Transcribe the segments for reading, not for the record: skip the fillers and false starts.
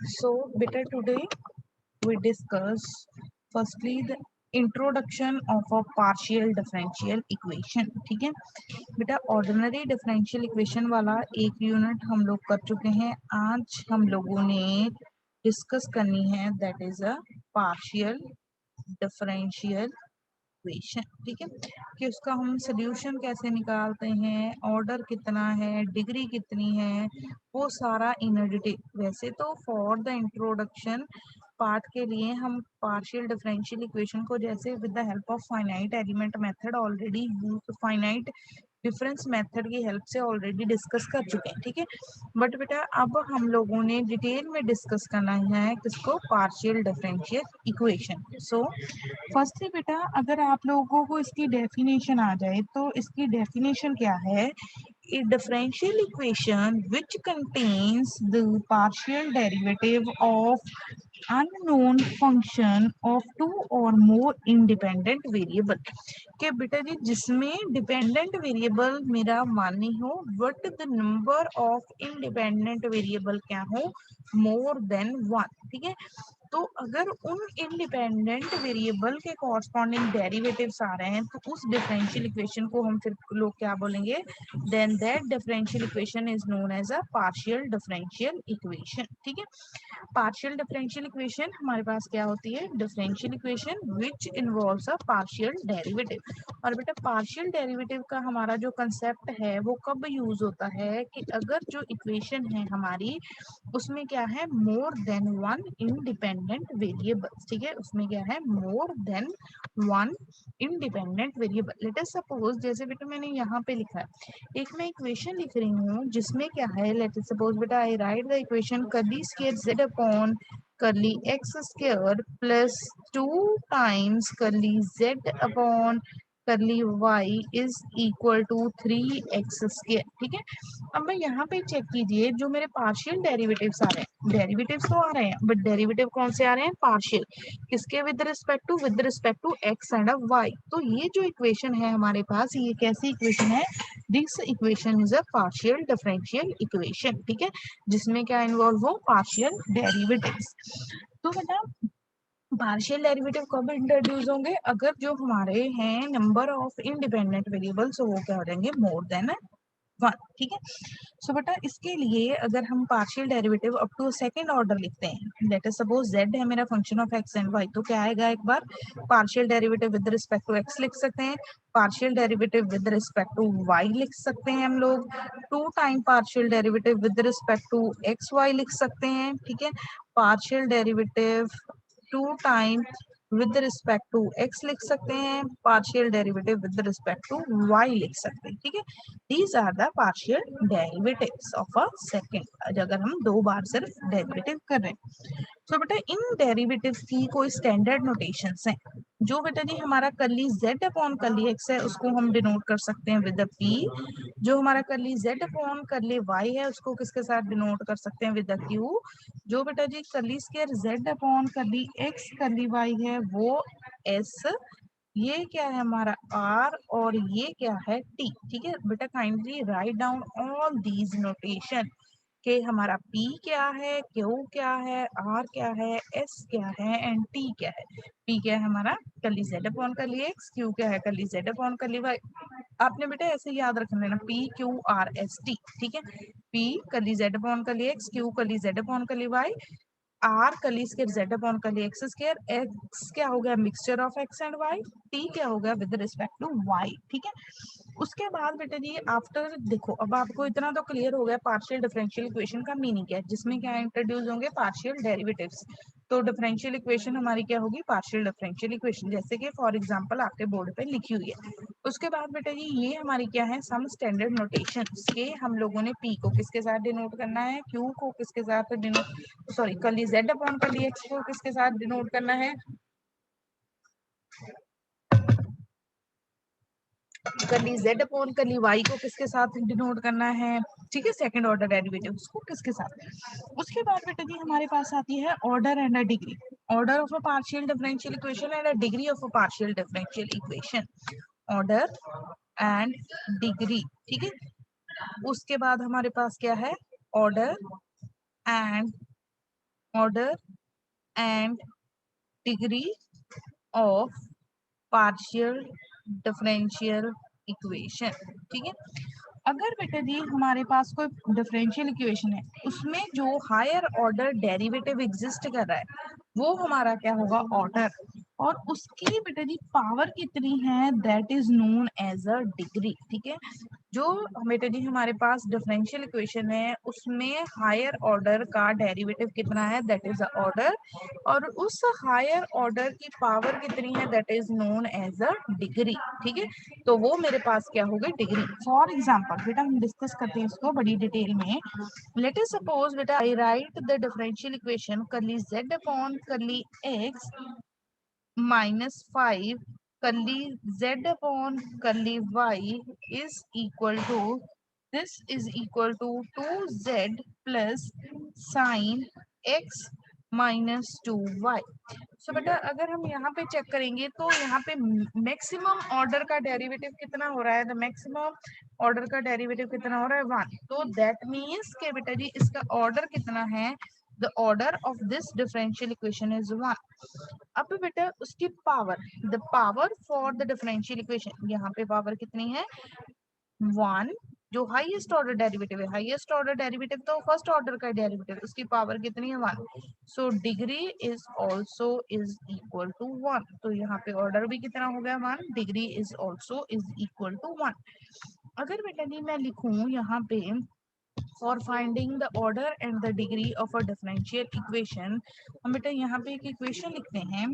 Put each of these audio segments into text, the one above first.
So better today we discuss firstly the introduction of a partial differential equation. ठीक है बेटा, ordinary differential equation वाला एक unit हम लोग कर चुके हैं। आज हम लोगों ने डिस्कस करनी है that is a partial differential equation. ठीक है कि उसका हम सोल्यूशन कैसे निकालते हैं, ऑर्डर कितना है, डिग्री कितनी है, वो सारा इन डिटेल। वैसे तो फॉर द इंट्रोडक्शन पार्ट के लिए हम पार्शियल डिफरेंशियल इक्वेशन को जैसे with the help of finite element method already finite difference method की हेल्प से ऑलरेडी डिस्कस कर चुके हैं। ठीक है, बट बेटा अब हम लोगों ने डिटेल में डिस्कस करना है किसको, partial differential equation. So firstly बेटा अगर आप लोगों को इसकी डेफिनेशन आ जाए तो इसकी डेफिनेशन क्या है, a differential equation which contains the partial derivative of unknown function of two or more independent variable। के बेटा जी जिसमें डिपेंडेंट वेरिएबल मेरा वन नहीं हो but the number of independent variable क्या हो, मोर देन वन। ठीक है, तो अगर उन इंडिपेंडेंट वेरिएबल के कॉरस्पॉन्डिंग डेरिवेटिव्स आ रहे हैं तो उस डिफरेंशियल इक्वेशन को हम फिर लोग क्या बोलेंगे, then that differential equation is known as a partial differential equation. ठीक है, पार्शियल डिफरेंशियल इक्वेशन हमारे पास क्या होती है, differential equation which involves a partial derivative. और बेटा पार्शियल डेरिवेटिव का हमारा जो कंसेप्ट है वो कब यूज होता है कि अगर जो इक्वेशन है हमारी उसमें क्या है, more than one independent variables. ठीक है, उसमें क्या है, more than one independent variable. Late us suppose जैसे बेटा मैंने यहाँ पे लिखा है, एक मैं इक्वेशन लिख रही हूँ जिसमें क्या है, लेट अस सपोज बेटा I write the equation curly square z upon curly x square plus 2 times curly z upon curly y is equal to 3x square. ठीक है, अब मैं यहाँ पे चेक कीजिए जो मेरे पार्शियल डेरिवेटिव्स आ रहे हैं, डेरिवेटिव्स तो आ रहे हैं बट डेरिवेटिव कौन से आ रहे हैं, पार्शियल। किसके, with respect to x and y. तो ये जो इक्वेशन है हमारे पास, ये कैसी इक्वेशन है, this equation is a partial differential equation. ठीक है, जिसमें क्या इन्वॉल्व हो, पार्शियल डेरिवेटिव्स। तो बेटा पार्शियल डेरिवेटिव कब इंट्रोड्यूस होंगे, अगर जो हमारे हैं नंबर ऑफ इंडिपेंडेंट वेरिएबल्स वो क्या हो जाएंगे, मोर देन वन। ठीक है, सो बेटा इसके लिए अगर हम partial derivative up to second order लिखते हैं, लेट अस सपोज z है मेरा function of x and y, तो क्या आएगा, एक बार partial derivative with respect to x लिख सकते हैं, partial derivative with respect to y लिख सकते हैं हम लोग, two time partial derivative with respect to x y लिख सकते हैं। ठीक है, partial derivative two time with respect to x लिख सकते हैं, partial derivative with respect to y लिख सकते हैं। ठीक है, these are the partial derivatives of a second, अगर हम दो बार सिर्फ डेरिवेटिव कर रहे हैं। तो बेटा इन डेरिवेटिव्स की कोई स्टैंडर्ड नोटेशंस हैं। जो बेटा जी हमारा curly z upon curly x है उसको हम डिनोट कर सकते हैं विद p। जो हमारा curly z upon curly y है उसको किसके साथ डिनोट कर सकते हैं, विद q। जो बेटा जी curly square z upon curly x curly y है वो s। ये क्या है हमारा r और ये क्या है t। ठीक है बेटा, kindly write down all these notation कि हमारा p क्या है, q क्या है, r क्या है, s क्या है एंड t क्या है। p क्या है हमारा curly z upon curly x, q क्या है curly z upon curly y। आपने बेटा ऐसे याद रखना लेना p q r s t। ठीक है, p curly z upon curly x, q curly z upon curly y, r curly square z upon curly x square, x क्या हो गया mixture of x and y, t क्या हो गया with respect to Y. ठीक है, उसके बाद बेटा जी आफ्टर देखो अब आपको इतना तो क्लियर हो गया पार्शियल डिफरेंशियल इक्वेशन का मीनिंग क्या है, जिसमें क्या इंट्रोड्यूस होंगे पार्शियल डेरिवेटिव्स। तो डिफरेंशियल इक्वेशन हमारी क्या होगी, पार्शियल डिफरेंशियल इक्वेशन, जैसे कि फॉर एग्जांपल आपके बोर्ड पे लिखी हुई है। उसके बाद बेटा जी ये हमारी क्या है, सम स्टैंडर्ड नोटेशन के हम लोगों ने p को किसके साथ डिनोट करना है, q को किसके साथ denote, sorry curly z upon curly x को किसके साथ डिनोट करना है, curly z upon curly y को किसके साथ डिनोट करना है। ठीक है, सेकंड ऑर्डर डेरिवेटिव उसको किसके साथ। उसके बाद बेटा जी हमारे पास आती है order and a degree, order of a partial differential equation and a degree of a partial differential equation, order and degree. ठीक है, उसके बाद हमारे पास क्या है, order and order and degree of partial differential equation. ठीक है, अगर बेटा जी हमारे पास कोई डिफरेंशियल इक्वेशन है, उसमें जो हायर ऑर्डर डेरिवेटिव एग्जिस्ट कर रहा है वो हमारा क्या होगा, ऑर्डर, और उसकी बेटा जी पावर कितनी है, that is known as a degree. ठीक है, जो बेटा जी हमारे पास डिफरेंशियल इक्वेशन है उसमें हायर ऑर्डर का डेरिवेटिव कितना है, दैट इज अ ऑर्डर, और उस हायर ऑर्डर की पावर कितनी है, that is known as a degree. ठीक है, तो वो मेरे पास क्या होगी, डिग्री। फॉर एग्जांपल बेटा हम डिस्कस करते हैं इसको बड़ी डिटेल में। लेट अस सपोज बेटा I write the differential equation करली z upon curly x -5 curly z upon curly y is equal to, this is equal to 2z plus sin x minus 2y। सो बेटा अगर हम यहाँ पे check करेंगे तो यहाँ पे मैक्सिमम ऑर्डर का डेरिवेटिव कितना हो रहा है, द मैक्सिमम ऑर्डर का डेरिवेटिव कितना हो रहा है, 1। तो दैट मीन्स के बेटा जी इसका ऑर्डर कितना है, the order of this differential equation is 1। अब बेटा उसकी power, the power for the differential equation, यहाँ पे पावर कितनी है, 1। जो हाईएस्ट ऑर्डर डेरिवेटिव है, हाईएस्ट ऑर्डर डेरिवेटिव तो फर्स्ट ऑर्डर का डेरिवेटिव, उसकी पावर कितनी है, 1। So degree is also is equal to 1। तो यहाँ पे ऑर्डर भी कितना हो गया, 1, degree is also is equal to 1। अगर बेटा जी मैं लिखूं यहाँ पे for finding the order and the degree of a differential equation, हम बेटा यहाँ पे एक इक्वेशन लिखते हैं।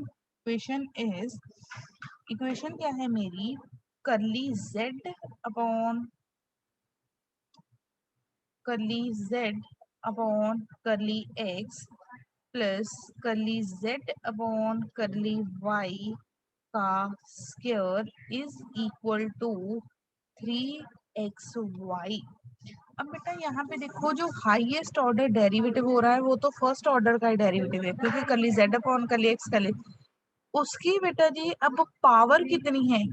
इक्वेशन क्या है मेरी, curly z upon curly z upon curly x plus curly z upon curly y का square is equal to 3xy। अब बेटा यहाँ पे देखो जो हाईएस्ट ऑर्डर डेरिवेटिव हो रहा है वो तो फर्स्ट ऑर्डर का ही डेरिवेटिव है, क्योंकि करली z अपॉन करली x करली, उसकी बेटा जी अब पावर कितनी है,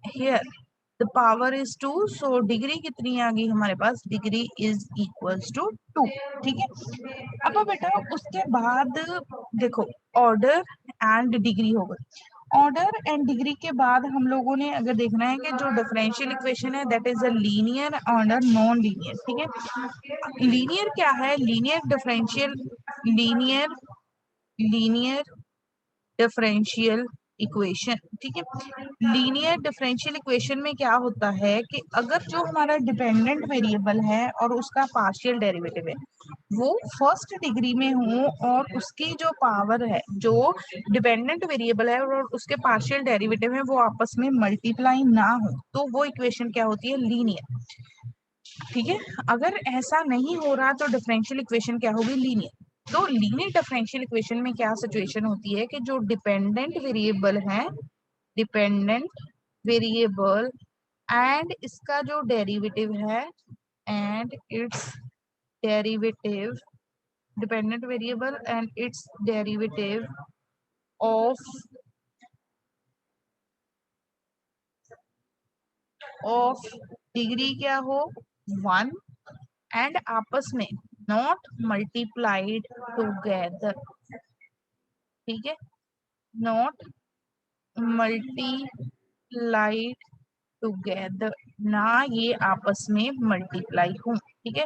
here the power is 2, so degree कितनी आ गई हमारे पास, डिग्री इज इक्वल्स टू 2। ठीक है, अब बेटा उसके बाद देखो ऑर्डर एंड डिग्री हो गई, ऑर्डर एंड डिग्री के बाद हम लोगों ने अगर देखना है कि जो डिफरेंशियल इक्वेशन है that is a linear order non linear. ठीक है, लीनियर क्या है, linear differential, linear linear differential equation. ठीक है, लीनियर डिफरेंशियल इक्वेशन में क्या होता है कि अगर जो हमारा डिपेंडेंट वेरिएबल है और उसका पार्शियल डेरिवेटिव है वो फर्स्ट डिग्री में हो और उसकी जो पावर है, जो डिपेंडेंट वेरिएबल है और उसके पार्शियल डेरिवेटिव है वो आपस में मल्टीप्लाई ना हो, तो वो इक्वेशन क्या होती है, लीनियर। ठीक है, अगर ऐसा नहीं हो रहा तो डिफरेंशियल इक्वेशन क्या होगी, लीनियर। तो लीनियर डिफरेंशियल इक्वेशन में क्या सिचुएशन होती है कि जो डिपेंडेंट वेरिएबल है, डिपेंडेंट वेरिएबल एंड इसका जो डेरिवेटिव है, and it's derivative, dependent variable and it's derivative of degree क्या हो, 1, एंड आपस में नॉट मल्टीप्लाइड टुगेदर। ठीक है, नॉट मल्टीप्लाइड टुगेदर, ना ये आपस में मल्टीप्लाई हो। ठीक है,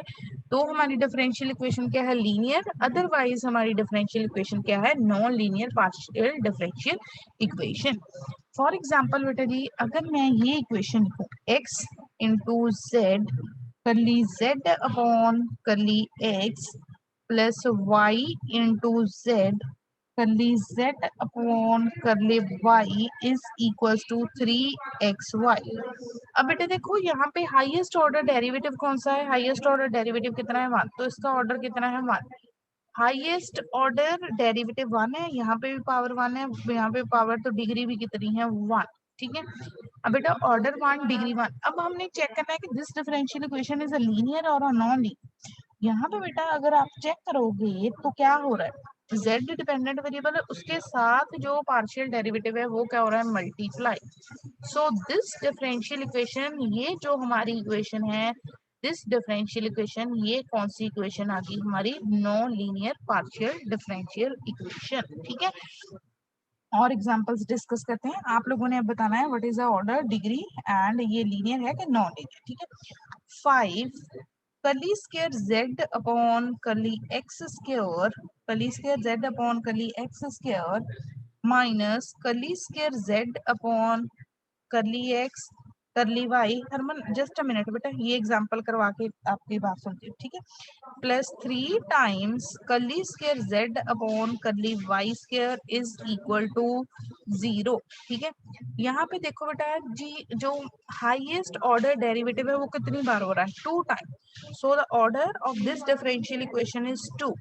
तो हमारी डिफरेंशियल इक्वेशन क्या है, लीनियर, अदरवाइज हमारी डिफरेंशियल इक्वेशन क्या है, non linear partial differential equation. For example बेटा जी अगर मैं ये इक्वेशन लिखूं, x into z curly z upon curly x plus y into z curly z upon curly y is equals to 3xy। अब बेटे देखो यहाँ पे हाईएस्ट ऑर्डर डेरिवेटिव कौन सा है, हाईएस्ट ऑर्डर डेरिवेटिव कितना है, 1, तो इसका ऑर्डर कितना है, 1। हाईएस्ट ऑर्डर डेरिवेटिव 1 है, यहाँ पे भी पावर 1 है, यहाँ पे पावर, तो डिग्री भी कितनी है, 1। ठीक है, अब बेटा ऑर्डर 1 डिग्री 1, अब हमने चेक करना है कि this differential equation is a linear और अ नॉन लीनियर। यहाँ पे बेटा अगर आप चेक करोगे तो क्या हो रहा है, z डिपेंडेंट वेरिएबल है उसके साथ जो पार्शियल डेरिवेटिव है वो क्या हो रहा है, multiply. So this differential equation, ये जो हमारी इक्वेशन है दिस डिफरेंशियल इक्वेशन, ये कौन सी इक्वेशन आ गई हमारी, non linear partial differential equation. ठीक है, और एग्जांपल्स डिस्कस करते हैं। आप लोगों ने अब बताना है what is the order, degree and ये लीनियर है कि नॉन लीनियर। ठीक है, 5 curly square z upon curly x square, curly square z upon curly x square minus curly square z upon curly x curly y. Harman just a minute बेटा, ये example करवा के आपकी बात सुनती हूँ। ठीक है, plus 3 times curly square z upon curly y square is equal to 0। ठीक है, यहाँ पे देखो बेटा जी, जो हाईएस्ट ऑर्डर डेरिवेटिव है वो कितनी बार हो रहा है, 2 time. So the order of this differential equation is 2।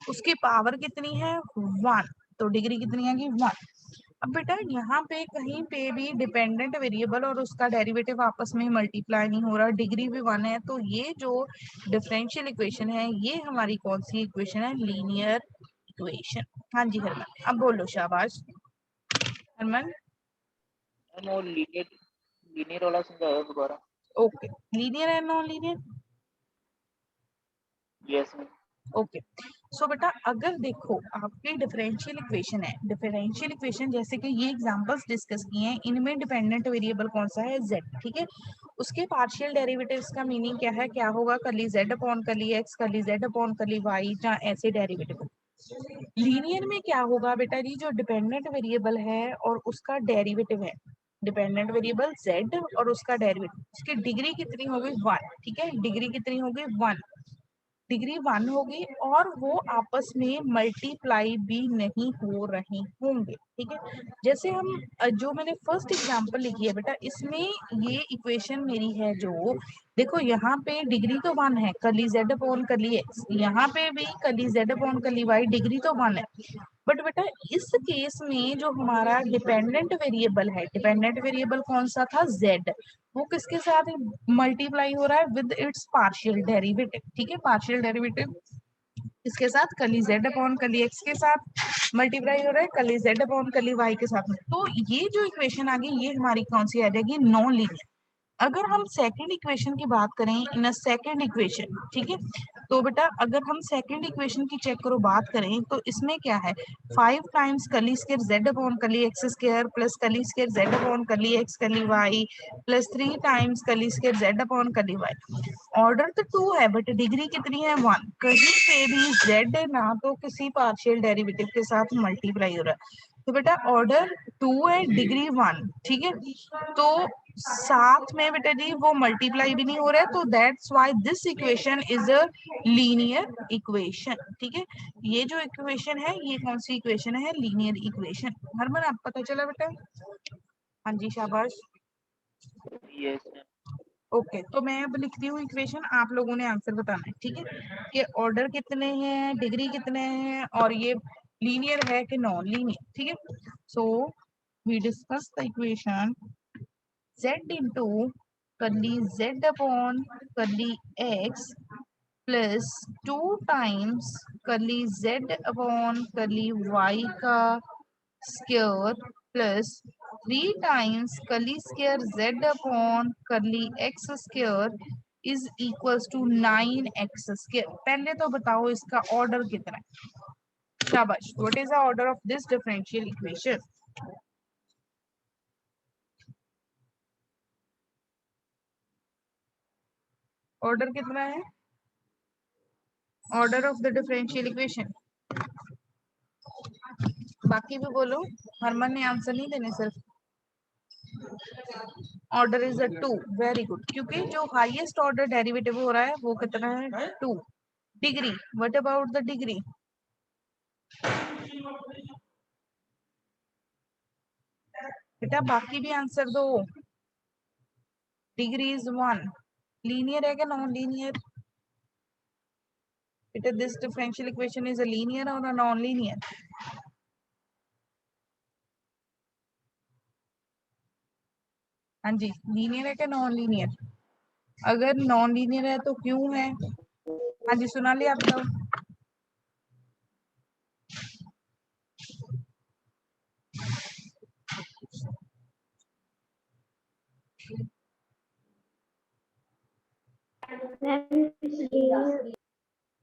उसकी पावर कितनी है, 1, तो डिग्री कितनी आएगी, 1। अब बेटा यहाँ पे कहीं पे भी डिपेंडेंट वेरिएबल और उसका डेरिवेटिव आपस में मल्टीप्लाई नहीं हो रहा, डिग्री भी 1 है, तो ये जो डिफरेंशियल इक्वेशन है ये हमारी कौन सी इक्वेशन है, लीनियर इक्वेशन। हाँ जी हरमन, अब बोलो शाबाश हरमन। वो लीनियर लीनियर वाला समझाओ दोबारा। ओके, लीनियर है non linear, yes ma'am. Okay. So बेटा अगर देखो आपकी डिफरेंशियल इक्वेशन है, डिफरेंशियल इक्वेशन जैसे कि ये एग्जांपल्स डिस्कस किए हैं, इनमें डिपेंडेंट वेरिएबल कौन सा है, z। ठीक है, उसके पार्शियल डेरिवेटिव्स का मीनिंग क्या है, क्या होगा, करली z अपॉन करली x करली z अपॉन करली y, जहाँ ऐसे डेरिवेटिव। लीनियर में क्या होगा बेटा जी, जो डिपेंडेंट वेरिएबल है और उसका डेरिवेटिव है, डिपेंडेंट वेरिएबल z और उसका डेरिवेटिव, उसकी डिग्री कितनी होगी, 1। ठीक है, डिग्री कितनी होगी, 1, डिग्री 1 होगी और वो आपस में मल्टीप्लाई भी नहीं हो रहे होंगे। ठीक है, जैसे हम जो मैंने फर्स्ट एग्जांपल लिखी है बेटा, इसमें ये इक्वेशन मेरी है जो, देखो यहाँ पे डिग्री तो 1 है, करली z अपॉन करली x, यहाँ पे भी करली z upon curly y, degree तो 1 है। बट बेटा इस केस में जो हमारा डिपेंडेंट वेरिएबल है, डिपेंडेंट वेरिएबल कौन सा था, z, वो किसके साथ मल्टीप्लाई हो रहा है, विद इट्स पार्शियल डेरिवेटिव। ठीक है, पार्शियल डेरिवेटिव इसके साथ करली z अपॉन करली x के साथ मल्टीप्लाई हो रहा है, करली z अपॉन करली y के साथ में। तो ये जो इक्वेशन आ गई ये हमारी कौन सी आ जाएगी, नॉन लीनियर। अगर हम सेकंड इक्वेशन की बात करें, इन अ सेकंड इक्वेशन, ठीक है, तो बेटा अगर हम सेकंड इक्वेशन की चेक करो बात करें तो इसमें क्या है, 5 times curly square z upon curly x square plus करली square z upon curly x करली y plus 3 times curly square z upon curly y। Order तो 2 है बट डिग्री कितनी है, 1। कहीं पे भी z ना तो किसी पार्शियल डेरिवेटिव के साथ मल्टीप्लाई हो रहा है, तो बेटा ऑर्डर 2 है, डिग्री 1। ठीक है, तो साथ में बेटा जी वो मल्टीप्लाई भी नहीं हो रहा है, तो that's why this equation is a linear equation. ठीक है, ये जो इक्वेशन है ये कौन सी इक्वेशन है, लीनियर इक्वेशन। हरमन आप पता चला बेटा, हाँ जी शाबाश। Yes ma'am. ओके, तो मैं अब लिखती हूँ इक्वेशन, आप लोगों ने आंसर बताना है। ठीक है, कि ऑर्डर कितने हैं, डिग्री कितने हैं, और ये लीनियर है कि नॉन लीनियर। ठीक है, so we discuss the equation z into curly z upon curly x plus 2 times curly z upon curly y का square plus 3 times curly square z upon curly x square is equals to 9x square. पहले तो बताओ इसका order कितना है, शाबाश, what is the order of this differential equation, order कितना है, order of the differential equation. बाकी भी बोलो, हरमन ने आंसर नहीं देने सिर्फ, order is a 2, very good, क्योंकि जो हाईएस्ट ऑर्डर डेरिवेटिव हो रहा है वो कितना है, 2। Degree, what about the degree, बेटा बाकी भी आंसर दो। डिग्री इज 1, लीनियर है क्या नॉन लीनियर, बेटा this differential equation is a linear और अ नॉन लीनियर, हाँ जी, लीनियर है क्या नॉन लीनियर, अगर नॉन लीनियर है तो क्यों है, हाँ जी सुना लिया आप तो।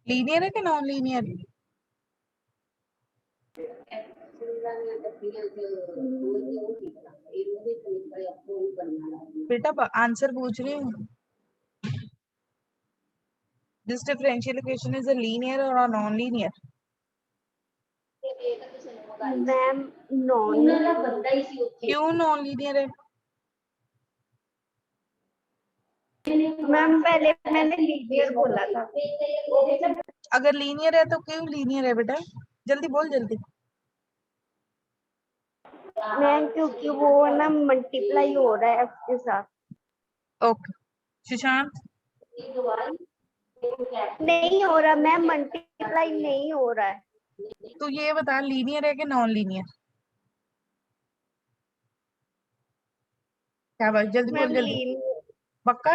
लीनियर है कि नॉन लीनियर? बेटा आंसर पूछ रही हूँ। This differential equation is a linear और a non linear? Ma'am non. क्यों नॉन लीनियर है? मैम पहले मैंने लीनियर बोला था। अगर लीनियर है तो क्यों लीनियर है बेटा? जल्दी बोल जल्दी। मैम क्योंकि वो ना मल्टीप्लाई हो रहा है f के साथ। ओके सुशांत। नहीं हो रहा मैम, मल्टीप्लाई नहीं हो रहा है। तो ये बता लीनियर है कि नॉन लीनियर? क्या बात, जल्दी बोल मैम जल्दी। लीनियर। पक्का?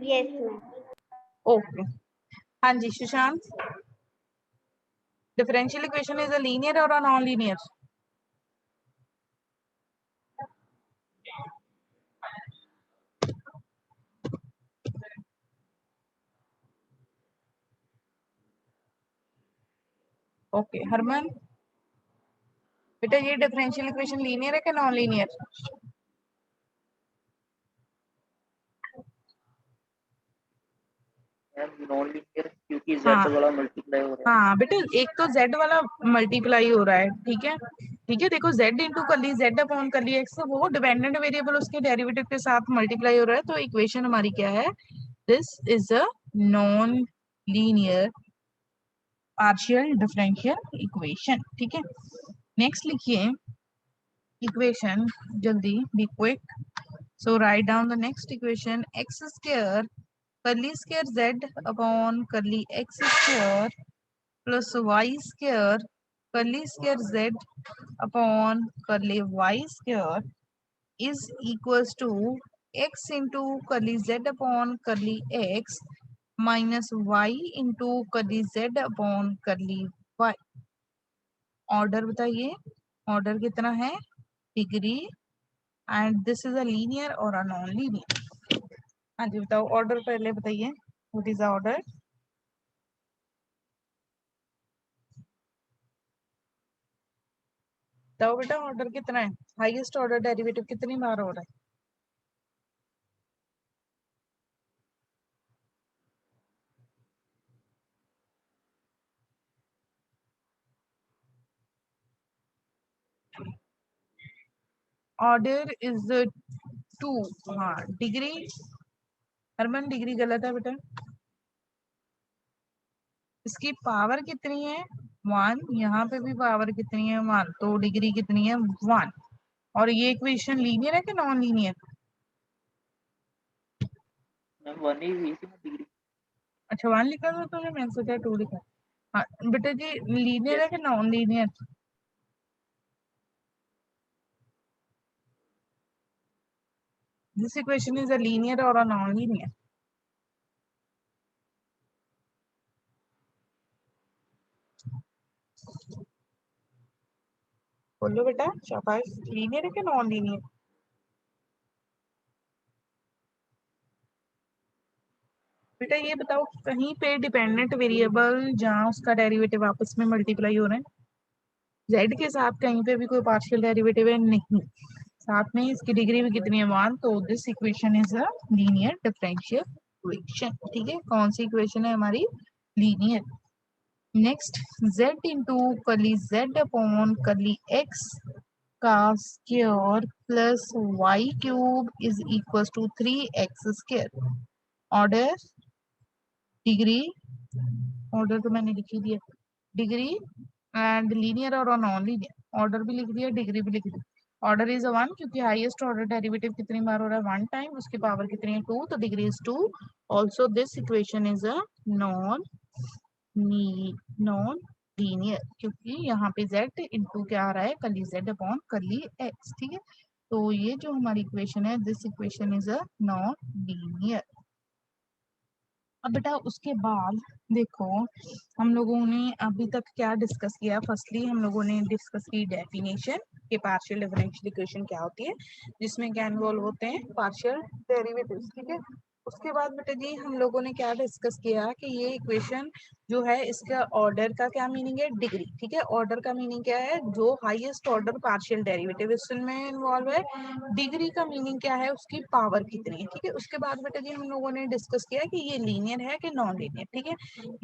Yes ma'am. ओके हाँ जी Sushant. Differential equation is a linear और a non linear? Okay Harman, बेटा ये डिफरेंशियल इक्वेशन लीनियर है कि नॉन लीनियर? नॉन लीनियर क्योंकि हाँ z वाला मल्टीप्लाई हो रहा है। हाँ बेटा, एक तो z वाला मल्टीप्लाई हो रहा है, ठीक है ठीक है। देखो z इंटू कर ली z अपॉन कर ली x, वो डिपेंडेंट वेरिएबल उसके डेरिवेटिव के साथ मल्टीप्लाई हो रहा है, तो इक्वेशन हमारी क्या है? This is a non linear partial differential equation, ठीक है। नेक्स्ट लिखिए इक्वेशन, जल्दी be quick. So write down the next equation, x square curly square z upon curly x square plus y square curly square z upon curly y square is equals to x into curly z upon curly x minus y into curly z upon curly y। Order बताइए, order कितना है? Degree. And this is a linear और a non linear? हाँ जी बताओ, order पहले बताइए, what is the order? बताओ बेटा ऑर्डर कितना है? हाईएस्ट ऑर्डर डेरिवेटिव कितनी बार हो रहा है? Order is 2। हाँ डिग्री, हरमन डिग्री गलत है बेटा। इसकी पावर कितनी है? 1। यहाँ पे भी पावर कितनी है? 1। तो डिग्री कितनी है? 1। और ये इक्वेशन लीनियर है कि नॉन लीनियर? मैम 1 ही हुई थी ना डिग्री। अच्छा 1 लिखा था तो मैंने सोचा 2 लिखा। हाँ बेटा जी, लीनियर है कि non linear? This equation is a linear और अ नॉन लीनियर? बोलो बेटा शाबाश, लीनियर है कि नॉन लीनियर? बेटा ये बताओ, कहीं पे डिपेंडेंट वेरिएबल जहाँ उसका डेरिवेटिव आपस में मल्टीप्लाई हो रहे हैं, z के साथ कहीं पे भी कोई पार्शियल डेरिवेटिव है? नहीं। साथ में इसकी डिग्री भी कितनी है? 1। तो this equation is a linear differential equation, ठीक है। कौन सी इक्वेशन है हमारी? Linear. Next, z into curly z upon curly x का square plus y cube is equal to 3x square. Order, degree, order तो मैंने लिख ही दिया, डिग्री एंड लीनियर और नॉन लीनियर। ऑर्डर भी लिख दिया, डिग्री भी लिख दी। ऑर्डर इज 1 क्योंकि हाईएस्ट ऑर्डर डेरिवेटिव कितनी बार हो रहा है? 1 टाइम। उसकी पावर कितनी है? 2। तो degree is 2। Also this equation is a non non linear, क्योंकि यहाँ पे z इंटू क्या आ रहा है? करली z अपॉन करली x, ठीक है। तो ये जो हमारी इक्वेशन है, this equation is a non linear. अब बेटा उसके बाद देखो हम लोगों ने अभी तक क्या डिस्कस किया। फर्स्टली हम लोगों ने डिस्कस की डेफिनेशन कि पार्शियल डिफरेंशियल इक्वेशन क्या होती है, जिसमें क्या इन्वॉल्व होते हैं पार्शियल डेरिवेटिव्स, ठीक है। उसके बाद बेटा जी हम लोगों ने क्या डिस्कस किया कि ये इक्वेशन जो है इसका ऑर्डर का क्या मीनिंग है, डिग्री, ठीक है। ऑर्डर का मीनिंग क्या है, जो हाईएस्ट ऑर्डर पार्शियल डेरिवेटिव इसमें इन्वॉल्व है। डिग्री का मीनिंग क्या है, उसकी पावर कितनी है, ठीक है। उसके बाद बेटा जी हम लोगों ने डिस्कस किया कि ये लीनियर है कि नॉन लीनियर, ठीक है।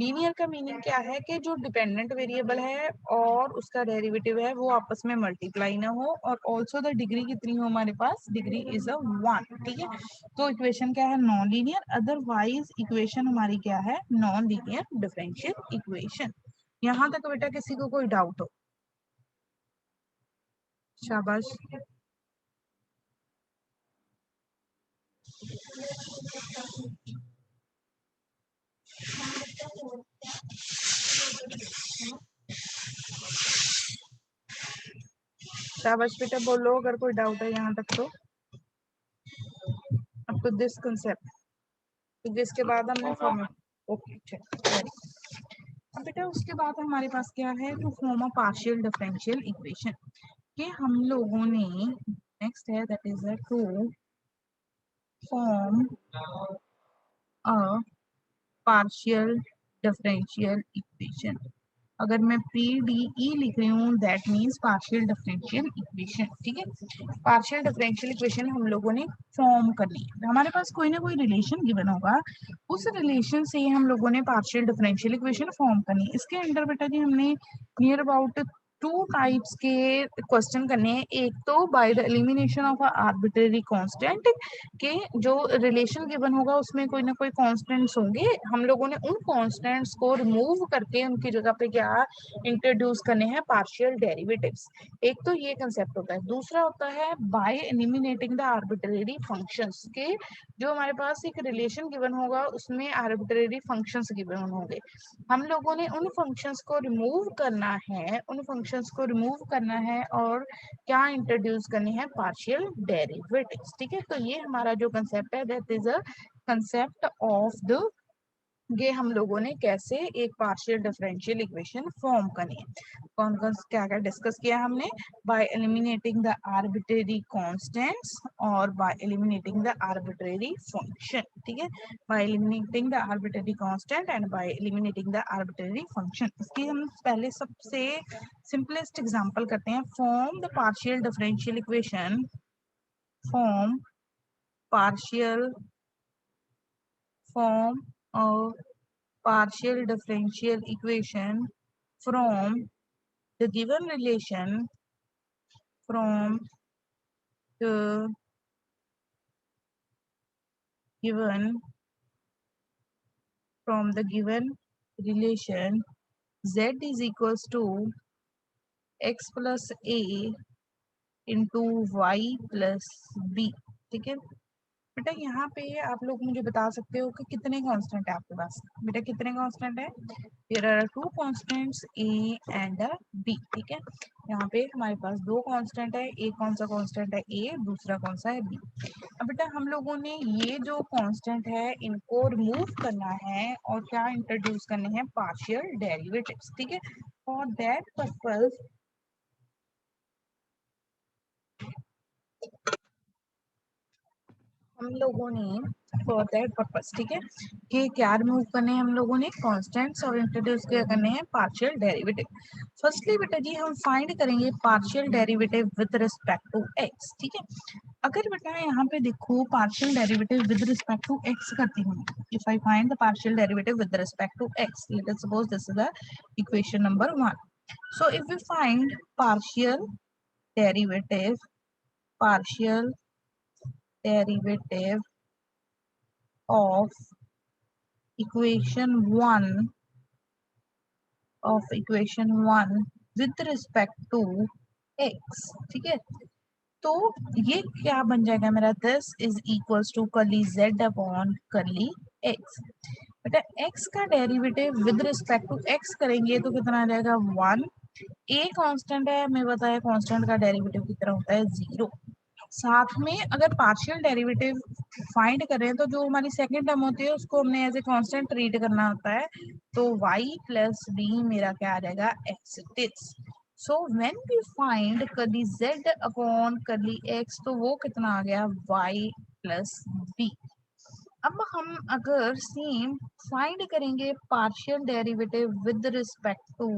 लीनियर का मीनिंग क्या है कि जो डिपेंडेंट वेरिएबल है और उसका डेरिवेटिव है वो आपस में मल्टीप्लाई ना हो, और ऑल्सो द डिग्री कितनी हो हमारे पास, डिग्री इज अ 1, ठीक है। तो इक्वेशन क्या है, नॉन लीनियर। अदरवाइज इक्वेशन हमारी क्या है, नॉन लीनियर डिफरेंशियल इक्वेशन। यहाँ तक बेटा किसी को कोई डाउट हो? शाबाश। शाबाश बेटा बोलो अगर कोई डाउट है यहाँ तक तो। अब तो दिस कंसेप्ट, तो जिसके बाद हमने फॉर्म, ओके चलो। अब बेटा उसके बाद हमारे पास क्या है, to form a partial differential equation, कि हम लोगों ने नेक्स्ट है that is to form a partial differential equation. अगर मैं PDE लिख रही हूँ that means partial differential equation, ठीक है। पार्शियल डिफरेंशियल इक्वेशन हम लोगों ने फॉर्म करनी है। हमारे पास कोई ना कोई रिलेशन गिवन होगा, उस रिलेशन से हम लोगों ने पार्शियल डिफरेंशियल इक्वेशन फॉर्म करनी है। इसके अंदर बेटा जी हमने नियर अबाउट 2 टाइप्स के क्वेश्चन करने हैं। एक तो by the elimination of arbitrary constant, के जो रिलेशन गिवन होगा उसमें कोई ना कोई कांस्टेंट्स होंगे, हम लोगों ने उन कांस्टेंट्स को रिमूव करके उनकी जगह पे क्या इंट्रोड्यूस करने हैं, पार्शियल डेरिवेटिव्स। एक तो ये कंसेप्ट होता है। दूसरा होता है by eliminating the arbitrary functions, के जो हमारे पास एक रिलेशन गिवन होगा उसमें आर्बिट्रेरी फंक्शंस गिवन होंगे, हम लोगों ने उन फंक्शंस को रिमूव करना है, उन फंक्शंस को रिमूव करना है और क्या इंट्रोड्यूस करने हैं, पार्शियल डेरिवेटिव्स, ठीक है। तो ये हमारा जो कंसेप्ट है that is a concept of the, ये हम लोगों ने कैसे एक पार्शियल डिफरेंशियल इक्वेशन फॉर्म करनी है। कौन कौन क्या क्या डिस्कस किया हमने, by eliminating the arbitrary constants और by eliminating the arbitrary function, ठीक है। By eliminating the arbitrary constant and by eliminating the arbitrary function. इसकी हम पहले सबसे सिंपलेस्ट एग्जांपल करते हैं। Form the partial differential equation, form partial form of partial differential equation from the given relation, from the given relation z is equals to x plus a into y plus b, ठीक है। बेटा यहाँ पे आप लोग मुझे बता सकते हो कि कितने कांस्टेंट है आपके पास, बेटा कितने कांस्टेंट है, there are 2 constants a and b, ठीक है। यहाँ पे हमारे पास 2 कांस्टेंट है, एक कौन सा कांस्टेंट है a, दूसरा कौन सा है b। अब बेटा हम लोगों ने ये जो कांस्टेंट है इनको रिमूव करना है और क्या इंट्रोड्यूस करने हैं, पार्शियल डेरिवेटिव्स, ठीक है। फॉर दैट पर्पस हम लोगों ने, फॉर दैट पर्पस, ठीक है, कि क्या रिमूव करने हैं हम लोगों ने, कांस्टेंट्स, और इंट्रोड्यूस क्या करने हैं, पार्शियल डेरिवेटिव। फर्स्टली बेटा जी हम फाइंड करेंगे partial derivative with respect to x, ठीक है। अगर बेटा यहाँ पे देखो partial derivative with respect to x करती हूँ, if I find the partial derivative with respect to x, let us suppose this is the equation number 1। So if we find partial derivative, partial derivative of equation 1 with respect to x, ठीक है। तो ये क्या बन जाएगा मेरा, this is equals to curly z upon curly x। बेटा x का derivative with respect to x करेंगे तो कितना आ जाएगा, 1। a कांस्टेंट है, हमें बताया कांस्टेंट का डेरिवेटिव कितना होता है, 0। साथ में अगर पार्शियल डेरिवेटिव फाइंड करें तो जो हमारी सेकंड टर्म होती है उसको हमने एज ए कांस्टेंट ट्रीट करना होता है, तो y प्लस b मेरा क्या आ जाएगा, x it is. So when we find curly z upon curly x, तो वो कितना आ गया, y प्लस b। अब हम अगर सेम फाइंड करेंगे partial derivative with respect to,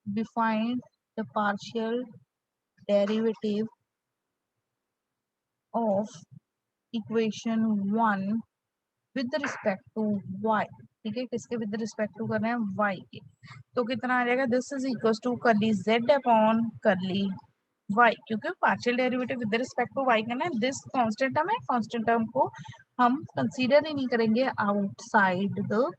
we find the partial derivative of equation 1 with respect to y, ठीक है, किसके विद रिस्पेक्ट टू कर रहे हैं, y के, तो कितना आ जाएगा, this is equal to curly z upon curly y, क्योंकि partial derivative with respect to y करना है, दिस कांस्टेंट टर्म है, कांस्टेंट टर्म को हम कंसीडर ही नहीं करेंगे आउटसाइड द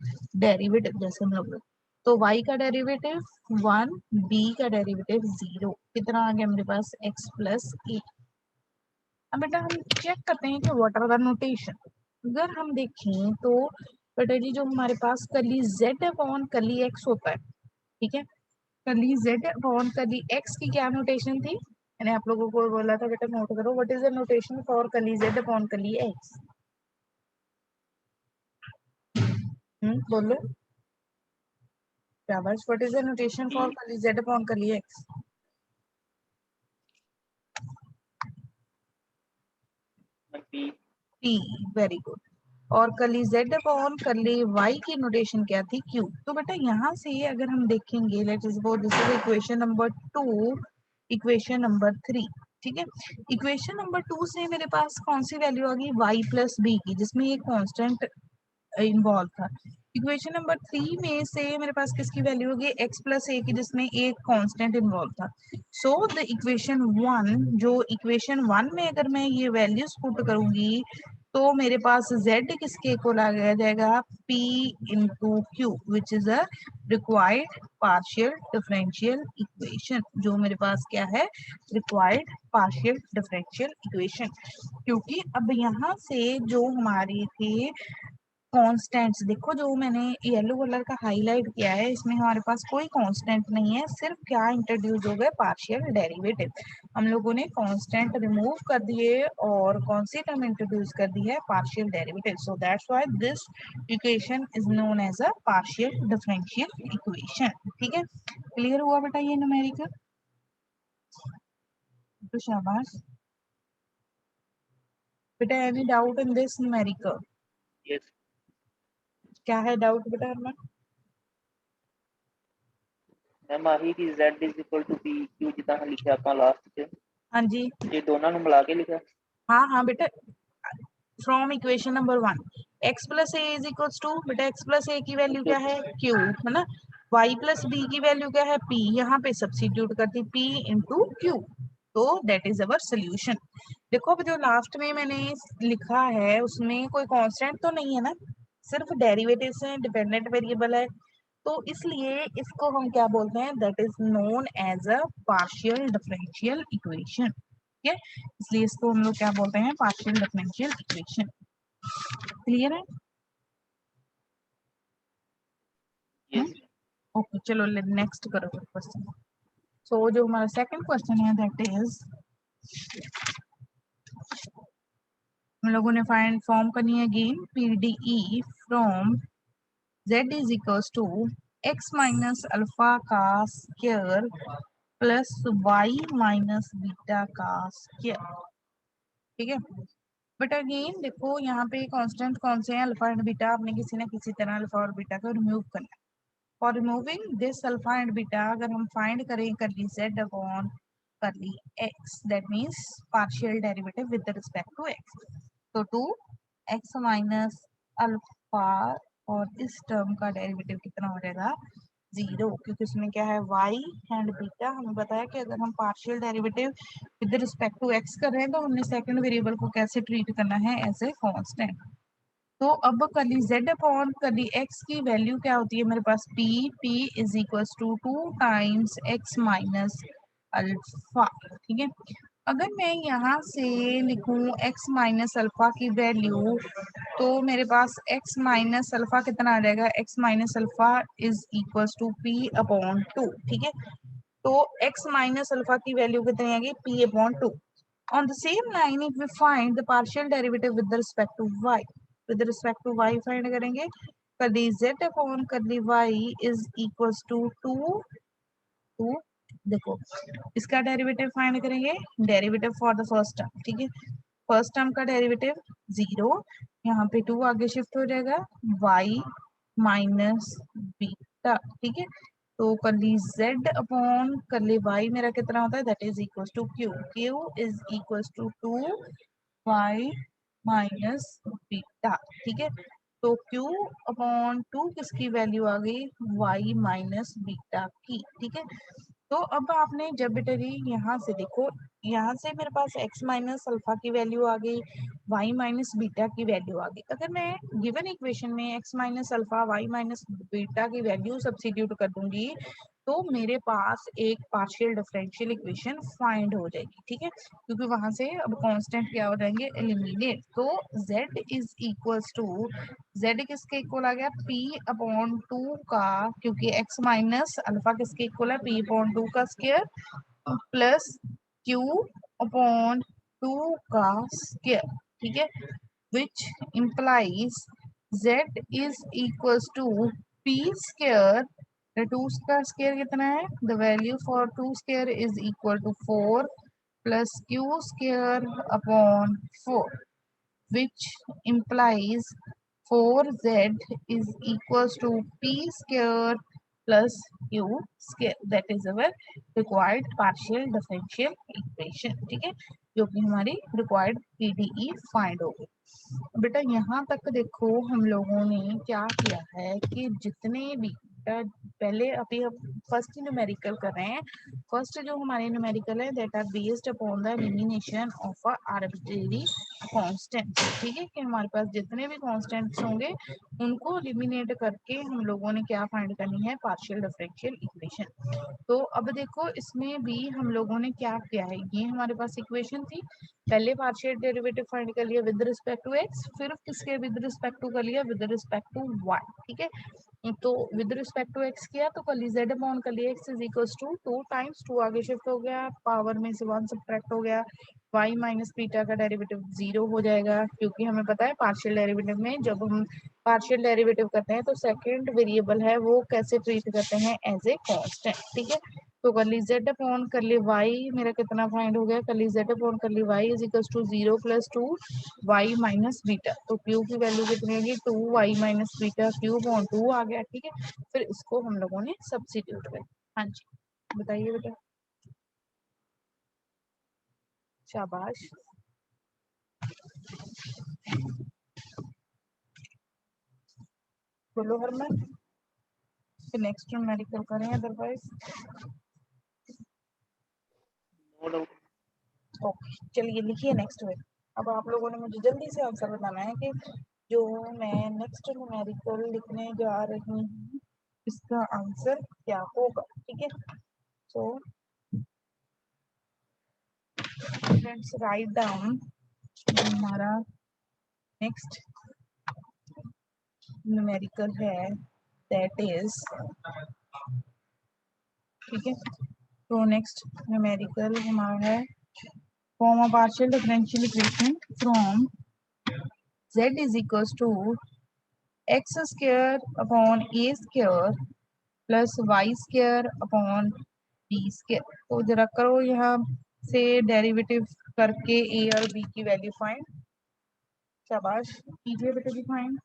डेरिवेटिव, जैसे हम लोग, तो y का डेरिवेटिव 1, b का डेरिवेटिव 0, कितना आ गया मेरे पास, x प्लस ए। अब बेटा हम चेक करते हैं कि व्हाट आर द नोटेशन। अगर हम देखें तो बेटा जी जो हमारे पास curly z upon curly x होता है, ठीक है, curly z upon curly x की क्या नोटेशन थी, मैंने आप लोगों को बोला था बेटा नोट करो, what is the notation for curly z upon curly x, बोलो शाबाश, what is the notation for curly z upon curly x, p, very good. और curly z upon curly y की नोटेशन क्या थी, q। तो बेटा यहाँ से अगर हम देखेंगे, late us suppose this is equation number 2, equation number 3, ठीक है, इक्वेशन नंबर 2 से मेरे पास कौन सी वैल्यू आ गई, y प्लस बी की, जिसमें ये कांस्टेंट इन्वॉल्व था। इक्वेशन नंबर 3 में से मेरे पास किसकी वैल्यू होगी, x प्लस ए की, जिसमें एक कांस्टेंट इन्वॉल्व था। सो द इक्वेशन 1, जो इक्वेशन 1 में अगर मैं ये वैल्यूज पुट करूंगी तो मेरे पास z किसके इक्वल आ जाएगा, p into Q, which is a required partial differential equation, जो मेरे पास क्या है, रिक्वायर्ड पार्शियल डिफरेंशियल इक्वेशन। क्योंकि अब यहाँ से जो हमारी थी कॉन्स्टेंट्स, देखो जो मैंने येलो कलर का हाईलाइट किया है, इसमें हमारे पास कोई कांस्टेंट नहीं है, सिर्फ क्या इंट्रोड्यूस हो गए, पार्शियल डेरिवेटिव। हम लोगों ने कांस्टेंट रिमूव कर दिए और कौन सी टर्म इंट्रोड्यूस कर दी है, partial derivative. So that's why this equation is known as a partial differential equation. ठीक है, क्लियर हुआ बेटा ये न्यूमेरिकल, तो शाबाश बेटा। Any doubt in this numerical, yes क्या है डाउट बेटा हरमन? मैम आही कि z is equal to p q जिदा लिखा ਆਪਾਂ ਲਾਸਟ ਚ, हाँ जी, ਇਹ ਦੋਨਾਂ ਨੂੰ ਮਿਲਾ ਕੇ ਲਿਖਿਆ। हाँ हाँ बेटा, from equation number 1 x plus a is equals to, बेटा x प्लस ए की वैल्यू क्या है, q, है ना, y प्लस b की वैल्यू क्या है, p, यहाँ पे सब्स्टिट्यूट करती p इंटू q, तो दैट इज अवर सोल्यूशन। देखो अब जो लास्ट में मैंने लिखा है उसमें कोई कांस्टेंट तो नहीं है ना, सिर्फ डेरिवेटिव्स हैं, डिपेंडेंट वेरिएबल है, तो इसलिए इसको हम क्या बोलते हैं, that is known as a partial differential equation. ठीक है, इसलिए इसको हम लोग क्या बोलते हैं, पार्शियल डिफरेंशियल इक्वेशन। क्लियर है? यस ओके, चलो नेक्स्ट करो क्वेश्चन। सो जो हमारा सेकंड क्वेश्चन है दैट इज, हम लोगों ने फाइंड फॉर्म करनी है gain PDE from z is equals to x minus alpha का square plus y minus beta का स्क्वायर। ठीक है, बट अगेन देखो यहाँ पे कांस्टेंट कौन से हैं, अल्फा एंड बीटा, आपने किसी ना किसी तरह अल्फा और बीटा को रिमूव करना है। For removing this alpha and beta, अगर हम फाइंड करें curly z upon curly x, that means partial derivative with respect to x, तो 2x माइनस अल्फा और इस टर्म का डेरिवेटिव कितना हो जाएगा, 0, क्योंकि उसमें क्या है, y एंड बीटा। हमें बताया कि अगर हम partial derivative with respect to x कर रहे हैं तो हमने सेकंड वेरिएबल को कैसे ट्रीट करना है, एज ए कांस्टेंट। तो अब curly z upon curly x की वैल्यू क्या होती है मेरे पास, p is equal to 2 times x minus alpha. ठीक है, अगर मैं यहाँ से लिखूं x माइनस अल्फा की वैल्यू, तो मेरे पास x माइनस अल्फा कितना आ जाएगा, x minus alpha is equal to p upon 2। ठीक है, तो x माइनस अल्फा की वैल्यू कितनी आएगी, p upon 2। On the same line, if we find the partial derivative with respect to y, find करेंगे, curly z upon curly y is equals to 2, देखो इसका derivative find करेंगे, derivative for the first term, ठीक है, first term का derivative 0, यहाँ पे 2 आगे शिफ्ट हो जाएगा, y माइनस बीटा, ठीक है, तो करली z अपॉन करली y मेरा कितना होता है, that is equal to q is equal to 2y minus beta, ठीक है, तो q अपॉन 2 किसकी वैल्यू आ गई, y माइनस बीटा की, ठीक है। तो अब आपने जब बेटा जी यहाँ से देखो, यहाँ से मेरे पास x माइनस अल्फा की वैल्यू आ गई, y माइनस बीटा की वैल्यू आ गई। अगर मैं गिवन इक्वेशन में x minus alpha y minus beta की वैल्यू सब्स्टिट्यूट कर दूंगी तो मेरे पास एक पार्शियल डिफरेंशियल इक्वेशन फाइंड हो जाएगी, ठीक है, क्योंकि वहां से अब कांस्टेंट क्या हो जाएंगे, एलिमिनेट। तो z is equals to, z किसके इक्वल आ गया, p अपॉन 2 का, क्योंकि x माइनस अल्फा किसके इक्वल है, p अपॉन 2 का स्क्वायर प्लस q अपॉन 2 का स्क्वायर, ठीक है, which implies z is equals to p square, the 2 का स्क्वायर कितना है, the value for 2 square is equal to 4 plus q square upon 4, which implies 4z is equals to p square plus q square, that is our required partial differential equation, ठीक है, जो कि हमारी required PDE find हो गई। बेटा यहाँ तक देखो हम लोगों ने क्या किया है कि जितने भी पहले अभी हम फर्स्ट न्यूमेरिकल कर रहे हैं, फर्स्ट जो हमारे न्यूमेरिकल है that are based upon the elimination of a arbitrary constant, ठीक है, कि हमारे पास जितने भी कांस्टेंट्स होंगे उनको एलिमिनेट करके हम लोगों ने क्या फाइंड करनी है, पार्शियल डिफरेंशियल इक्वेशन। तो अब देखो इसमें भी हम लोगों ने क्या किया है, ये हमारे पास इक्वेशन थी, पहले पार्शियल डेरिवेटिव फाइंड कर लिया विद रिस्पेक्ट टू एक्स, फिर किसके विद रिस्पेक्ट टू कर लिया, विद रिस्पेक्ट टू वाई, ठीक है, तो विद रिस्पेक्ट टू एक्स किया तो कर ली z अपॉन कर लिया x is equals to 2 times 2 आगे शिफ्ट हो गया, पावर में से 1 सब्ट्रैक्ट हो गया, y माइनस बीटा का डेरिवेटिव 0 हो जाएगा, क्योंकि हमें पता है पार्शियल डेरिवेटिव में जब हम पार्शियल डेरिवेटिव करते हैं तो सेकंड वेरिएबल है वो कैसे ट्रीट करते हैं, एज ए कांस्टेंट, ठीक है, तो कर ली z अपॉन कर ली y मेरा कितना फाइंड हो गया, कर ली z अपॉन कर ली y is equals to 0 plus 2 y minus beta, तो q की वैल्यू कितनी होगी, 2y minus beta q upon 2 आ गया, ठीक है, फिर इसको हम लोगों ने सब्स्टिट्यूट किया। हाँ जी बताइए बेटा, शाबाश, बोलो हरमन, फिर नेक्स्ट न्यूमेरिकल करें अदरवाइज। No doubt. ओके चलिए लिखिए नेक्स्ट में। अब आप लोगों ने मुझे जल्दी से आंसर बताना है कि जो मैं नेक्स्ट न्यूमेरिकल लिखने जा रही हूँ इसका आंसर क्या होगा, ठीक है, सो लेट्स राइट डाउन हमारा नेक्स्ट न्यूमेरिकल है दैट इज, ठीक है, तो नेक्स्ट न्यूमेरिकल हमारा है form a partial differential equation from z is equals to x square upon a square plus y square upon b square, तो जरा करो यहाँ से डेरिवेटिव करके a और b की वैल्यू फाइंड, शाबाश कीजिए बेटा जी फाइंड।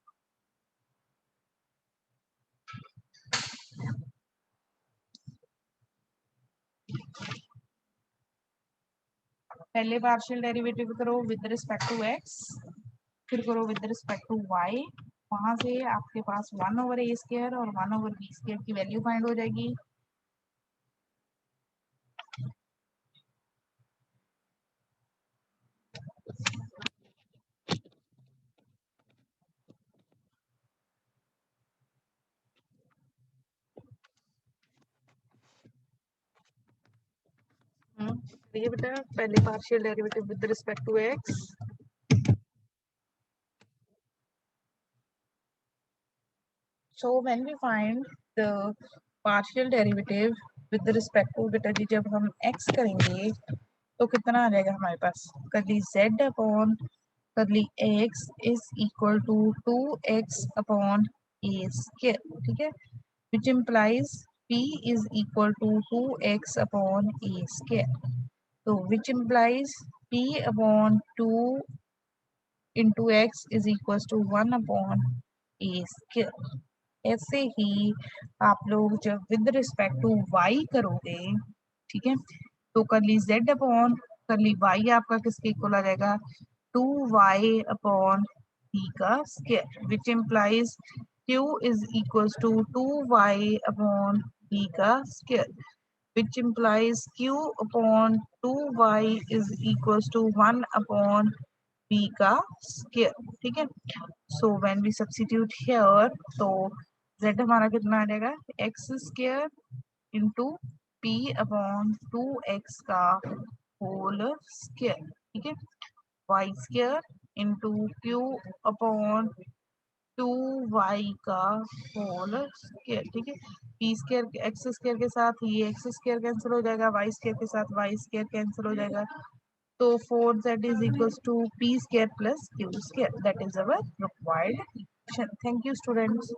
पहले पार्शियल डेरिवेटिव करो विद रिस्पेक्ट टू x, फिर करो विद रिस्पेक्ट टू y, वहां से आपके पास 1 ओवर a स्क्वायर और 1 ओवर b स्क्वायर की वैल्यू फाइंड हो जाएगी। देखिए बेटा पहले partial derivative with respect to x, so when we find the partial derivative with respect to, बेटा जी जब हम x करेंगे तो कितना आ जाएगा हमारे पास, curly z upon curly x is equal to 2x upon a square, ठीक है, which implies p is equal to 2x upon a square, तो which implies p upon 2 into x is equal to 1 upon a square. ऐसे ही आप लोग जब with respect to y करोगे, ठीक है, तो करली z अपॉन करली y आपका किसके इक्वल आ जाएगा, 2y अपॉन p का square, which implies q is equal to 2y upon p का square, which implies q upon 2y is equal to 1 upon p का स्क्वायर, ठीक है। So when we substitute here, तो z हमारा कितना आ जाएगा, x square into p upon 2x का होल स्क्वायर, ठीक है, y square into q upon 2y का होल स्क्वायर, ठीक है, p स्क्वायर एक्स स्क्वायर के साथ ये एक्स स्क्वायर कैंसिल हो जाएगा, y स्क्वायर के साथ y स्क्वायर कैंसिल हो जाएगा, तो 4z is equals to p square plus q square, that is our required equation. Thank you students.